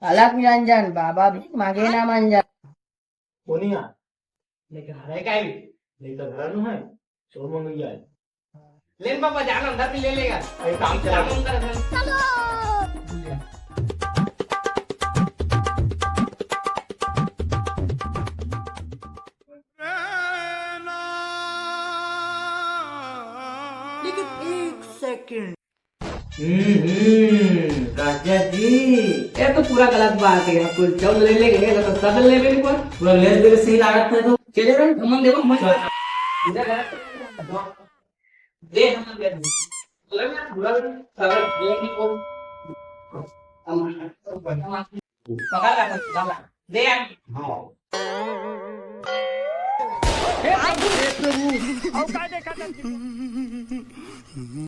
अलग निरंजन बाबा भी मागे ना मंजन. कोणी या लेकिन हराय काय नहीं तो घर नु है सो मंग गया लेन पापा जाना अंदर भी ले लेगा अरे काम चला चलो लेकिन एक सेकंड. राजा जी ये तो पूरा गलत बात है. आपको जब ले लेंगे तो सब ले लेंगे पर पूरा लेस देर सही लागत है तो चले रहे हम देखो मत इधर दे हम दे बोले ना पूरा सारा लेंगे को हम पकड़ रहा दे हां हे प्रभु, औकात देखा